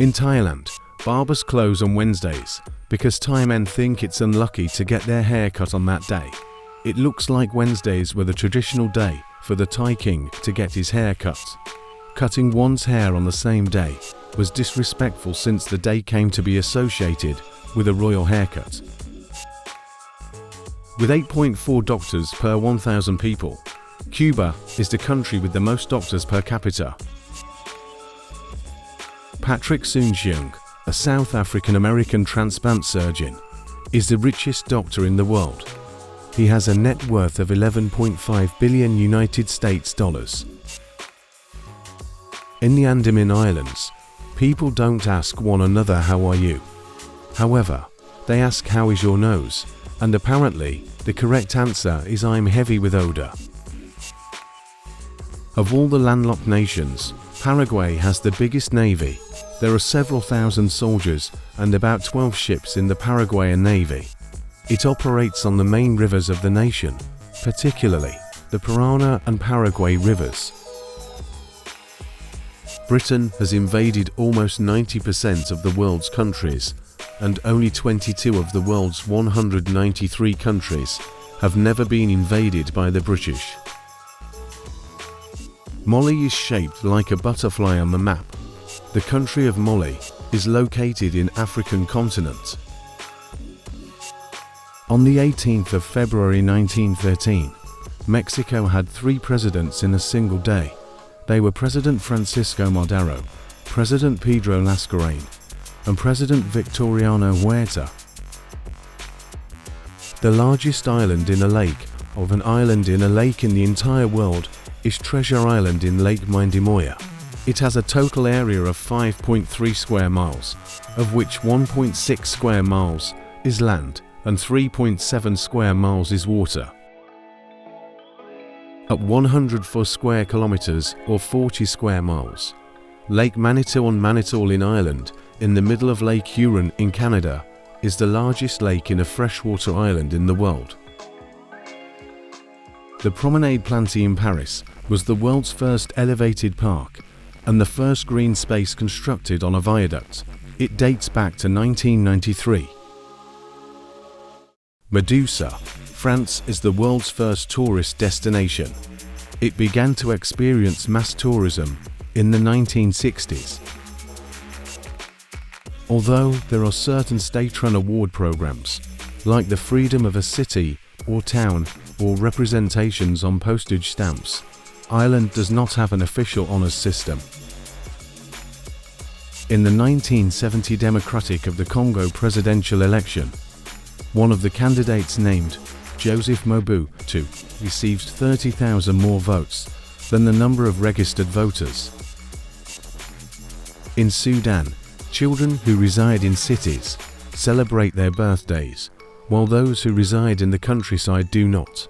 In Thailand, barbers close on Wednesdays because Thai men think it's unlucky to get their hair cut on that day. It looks like Wednesdays were the traditional day for the Thai king to get his hair cut. Cutting one's hair on the same day was disrespectful since the day came to be associated with a royal haircut. With 8.4 doctors per 1,000 people, Cuba is the country with the most doctors per capita. Patrick Soon-Shiong, a South African-American transplant surgeon, is the richest doctor in the world. He has a net worth of 11.5 billion United States dollars. In the Andaman Islands, people don't ask one another how are you. However, they ask how is your nose, and apparently, the correct answer is I'm heavy with odor. Of all the landlocked nations, Paraguay has the biggest navy. There are several thousand soldiers and about 12 ships in the Paraguayan Navy. It operates on the main rivers of the nation, particularly the Parana and Paraguay rivers. Britain has invaded almost 90% of the world's countries, and only 22 of the world's 193 countries have never been invaded by the British. Mali is shaped like a butterfly on the map. The country of Mali is located in African continent. On the 18th of February 1913, Mexico had 3 presidents in a single day. They were President Francisco Madero, President Pedro Lascarain, and President Victoriano Huerta. The largest island in a lake of an island in a lake in the entire world is Treasure Island in Lake Mindimoya. It has a total area of 5.3 square miles, of which 1.6 square miles is land and 3.7 square miles is water. At 104 square kilometers or 40 square miles, Lake Manitoulin in Ireland, in the middle of Lake Huron in Canada, is the largest lake in a freshwater island in the world. The Promenade Planty in Paris was the world's first elevated park and the first green space constructed on a viaduct. It dates back to 1993. Medusa, France is the world's first tourist destination. It began to experience mass tourism in the 1960s. Although there are certain state-run award programs, like the freedom of a city or town or representations on postage stamps, Ireland does not have an official honours system. In the 1970 Democratic of the Congo presidential election, one of the candidates named Joseph Mobutu received 30,000 more votes than the number of registered voters. In Sudan, children who reside in cities celebrate their birthdays, while those who reside in the countryside do not.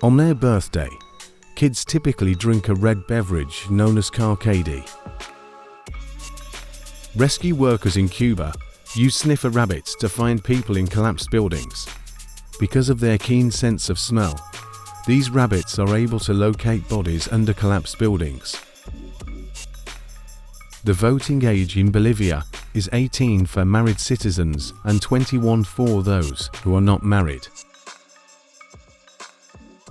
On their birthday, kids typically drink a red beverage known as carcade. Rescue workers in Cuba use sniffer rabbits to find people in collapsed buildings. Because of their keen sense of smell, these rabbits are able to locate bodies under collapsed buildings. The voting age in Bolivia is 18 for married citizens and 21 for those who are not married.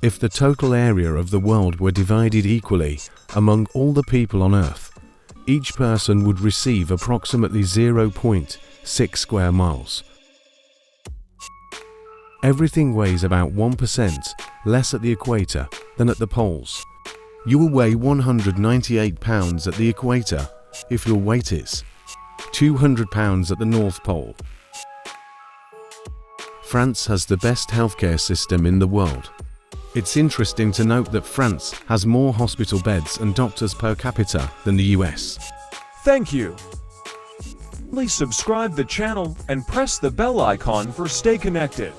If the total area of the world were divided equally among all the people on Earth, each person would receive approximately 0.6 square miles. Everything weighs about 1% less at the equator than at the poles. You will weigh 198 pounds at the equator if your weight is 200 pounds at the North Pole. France has the best healthcare system in the world. It's interesting to note that France has more hospital beds and doctors per capita than the US. Thank you. Please subscribe the channel and press the bell icon for stay connected.